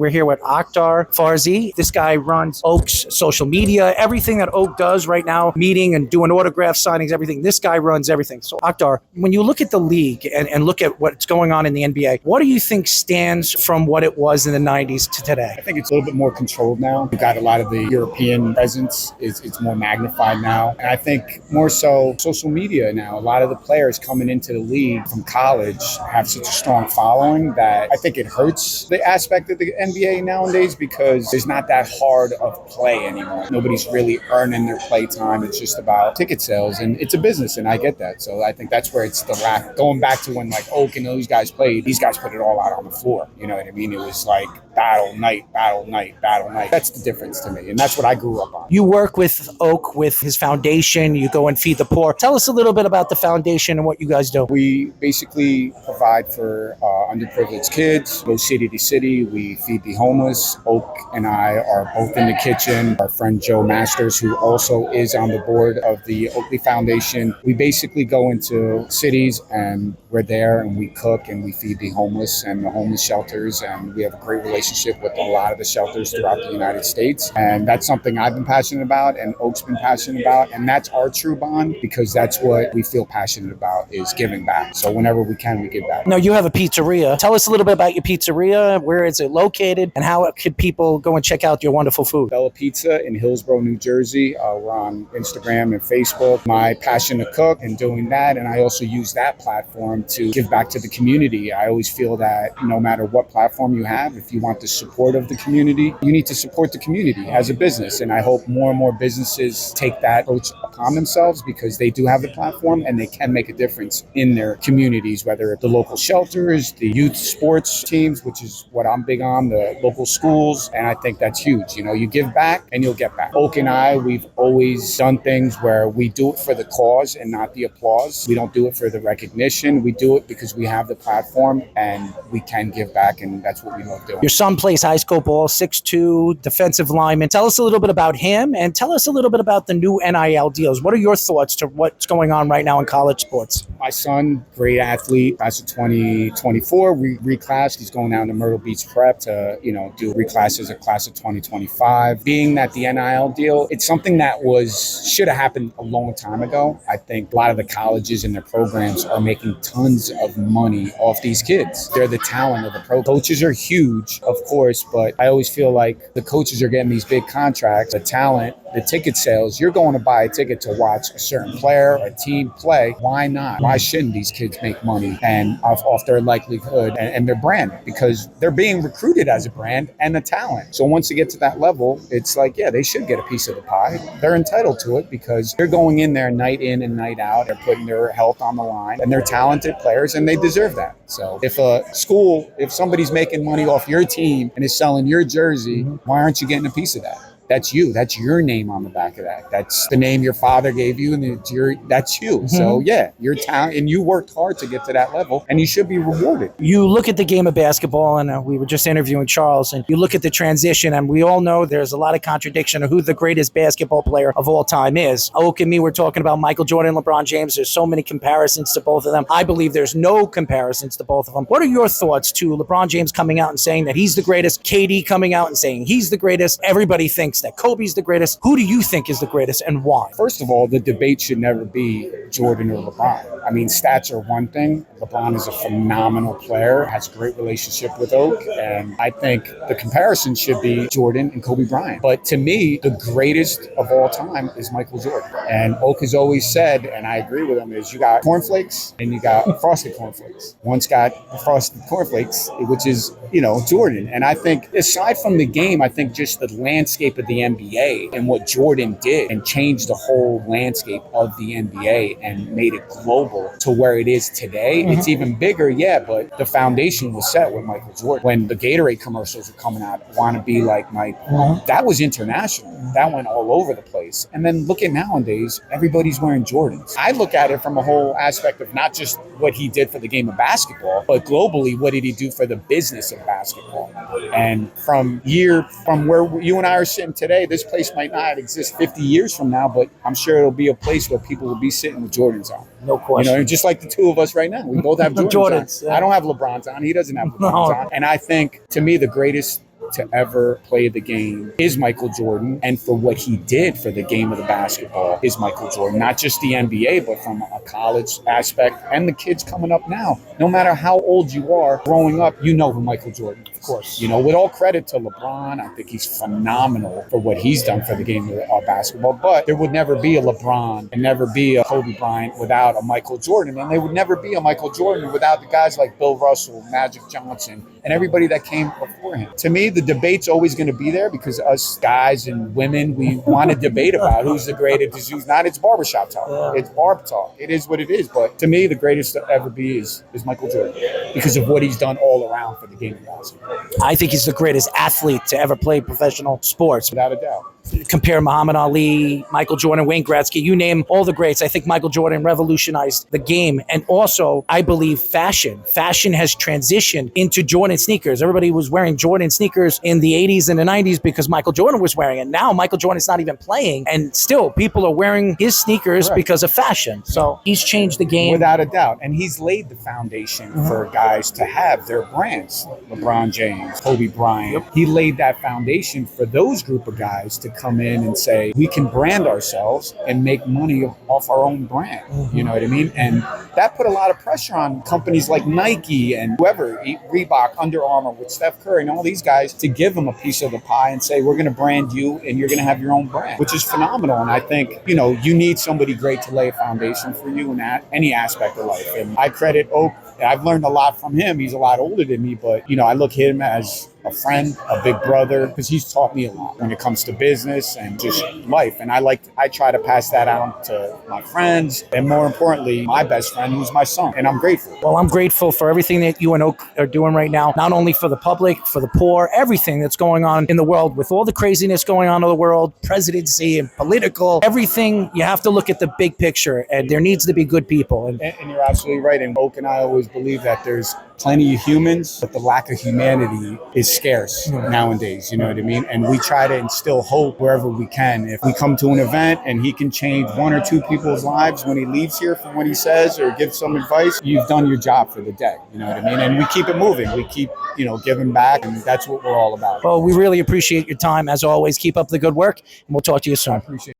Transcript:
We're here with Akhtar Farzi. This guy runs Oak's social media, everything that Oak does right now, meeting and doing autograph signings, everything. This guy runs everything. So Akhtar, when you look at the league and look at what's going on in the NBA, what do you think stands from what it was in the 90s to today? I think it's a little bit more controlled now. You've got a lot of the European presence. It's more magnified now. And I think more so social media now. A lot of the players coming into the league from college have such a strong following that I think it hurts the aspect of the NBA nowadays because there's not that hard of play anymore. Nobody's really earning their play time. It's just about ticket sales, and it's a business, and I get that. So I think that's where it's the lack. Going back to when like Oak and those guys played, these guys put it all out on the floor. You know what I mean? It was like battle night, battle night, battle night. That's the difference to me, and that's what I grew up on. You work with Oak with his foundation. You go and feed the poor. Tell us a little bit about the foundation and what you guys do. We basically provide for underprivileged kids, go city to city. We feed the homeless. Oak and I are both in the kitchen. Our friend Joe Masters, who also is on the board of the Oakley Foundation, we basically go into cities and we're there and we cook and we feed the homeless and the homeless shelters, and we have a great relationship with a lot of the shelters throughout the United States. And that's something I've been passionate about and Oak's been passionate about, and that's our true bond because that's what we feel passionate about, is giving back. So whenever we can, we give back. Now, you have a pizzeria. Tell us a little bit about your pizzeria. Where is it located and how could people go and check out your wonderful food? Bella Pizza in Hillsborough, New Jersey. We're on Instagram and Facebook. My passion to cook and doing that, and I also use that platform to give back to the community. I always feel that no matter what platform you have, if you want the support of the community, you need to support the community as a business. And I hope more and more businesses take that approach upon themselves because they do have the platform and they can make a difference in their communities, whether it's the local shelters, the youth sports teams, which is what I'm big on, the local schools. And I think that's huge. You know, you give back and you'll get back. Oak and I, we've always done things where we do it for the cause and not the applause. We don't do it for the recognition. We do it because we have the platform and we can give back, and that's what we love doing. Your son plays high school ball, 6'2", defensive lineman. Tell us a little bit about him and tell us a little bit about the new NIL deals. What are your thoughts to what's going on right now in college sports? My son, great athlete, class of 2024, reclassed. He's going down to Myrtle Beach Prep to, do reclass as a class of 2025. Being that the NIL deal, it's something that should have happened a long time ago. I think a lot of the colleges and their programs are making tons of money off these kids. They're the talent of the pro. Coaches are huge, of course, but I always feel like the coaches are getting these big contracts. The talent, the ticket sales, you're going to buy a ticket to watch a certain player or team play. Why not? Why shouldn't these kids make money and off their likelihood and their brand? Because they're being recruited as a brand and a talent. So once you get to that level, it's like, yeah, they should get a piece of the pie. They're entitled to it because they're going in there night in and night out. They're putting their health on the line and they're talented players and they deserve that. So if somebody's making money off your team and is selling your jersey, why aren't you getting a piece of that? That's you. That's your name on the back of that. That's the name your father gave you, and that's you. Mm-hmm. So yeah, your talent, and you worked hard to get to that level, and you should be rewarded. You look at the game of basketball, and we were just interviewing Charles, and you look at the transition, and we all know there's a lot of contradiction of who the greatest basketball player of all time is. Oak and me were talking about Michael Jordan, LeBron James. There's so many comparisons to both of them. I believe there's no comparisons to both of them. What are your thoughts to LeBron James coming out and saying that he's the greatest, KD coming out and saying he's the greatest? Everybody thinks that Kobe's the greatest. Who do you think is the greatest and why? First of all, the debate should never be Jordan or LeBron. I mean, stats are one thing. LeBron is a phenomenal player, has a great relationship with Oak, and I think the comparison should be Jordan and Kobe Bryant. But to me, the greatest of all time is Michael Jordan. And Oak has always said, and I agree with him, is you got cornflakes and you got frosted cornflakes. One's got frosted cornflakes, which is, Jordan. And I think aside from the game, I think just the landscape of the NBA and what Jordan did and changed the whole landscape of the NBA and made it global to where it is today. Mm-hmm. It's even bigger, yeah, but the foundation was set with Michael Jordan. When the Gatorade commercials were coming out, want to be like Mike, that was international. That went all over the place. And then look at nowadays, everybody's wearing Jordans. I look at it from a whole aspect of not just what he did for the game of basketball, but globally, what did he do for the business of basketball? And from where you and I are sitting today, this place might not exist 50 years from now, but I'm sure it'll be a place where people will be sitting with Jordans on. No question. Just like the two of us right now. We both have Jordans on. Yeah. I don't have LeBron's on. He doesn't have LeBron's on. And I think, to me, the greatest to ever play the game is Michael Jordan, and for what he did for the game of the basketball is Michael Jordan. Not just the NBA, but from a college aspect, and the kids coming up now. No matter how old you are, growing up, you know who Michael Jordan is. Of course. You know, with all credit to LeBron, I think he's phenomenal for what he's done for the game of basketball. But there would never be a LeBron and never be a Kobe Bryant without a Michael Jordan. And there would never be a Michael Jordan without the guys like Bill Russell, Magic Johnson, and everybody that came before him. To me, the debate's always going to be there because us guys and women, we want to debate about who's the greatest, who's not. It's barbershop talk. Yeah. It's barb talk. It is what it is. But to me, the greatest to ever be is Michael Jordan because of what he's done all around for the game of basketball. I think he's the greatest athlete to ever play professional sports. Without a doubt. Compare Muhammad Ali, Michael Jordan, Wayne Gretzky, you name all the greats. I think Michael Jordan revolutionized the game. And also, I believe fashion. Fashion has transitioned into Jordan sneakers. Everybody was wearing Jordan sneakers in the 80s and the 90s because Michael Jordan was wearing it. Now Michael Jordan's not even playing, and still people are wearing his sneakers because of fashion. So he's changed the game. Without a doubt. And he's laid the foundation for guys to have their brands. LeBron James, Kobe Bryant. He laid that foundation for those group of guys to come in and say, we can brand ourselves and make money off our own brand. You know what I mean? And that put a lot of pressure on companies like Nike and whoever, Reebok, Under Armour, with Steph Curry and all these guys, to give them a piece of the pie and say, we're going to brand you and you're going to have your own brand, which is phenomenal. And I think, you know, you need somebody great to lay a foundation for you in any aspect of life. And I credit Oak. I've learned a lot from him. He's a lot older than me, but, you know, I look at him as a friend, a big brother, because he's taught me a lot when it comes to business and just life. And I try to pass that on to my friends, and more importantly, my best friend, who's my son. And I'm grateful. Well, I'm grateful for everything that you and Oak are doing right now, not only for the public, for the poor, everything that's going on in the world, with all the craziness going on in the world, presidency and political, everything. You have to look at the big picture, and there needs to be good people. And you're absolutely right. And Oak and I always believe that there's plenty of humans, but the lack of humanity is scarce nowadays, you know what I mean? And we try to instill hope wherever we can. If we come to an event and he can change one or two people's lives when he leaves here from what he says or gives some advice, you've done your job for the day, you know what I mean? And we keep it moving. We keep, you know, giving back, and that's what we're all about. Well, we really appreciate your time. As always, keep up the good work, and we'll talk to you soon. I appreciate it.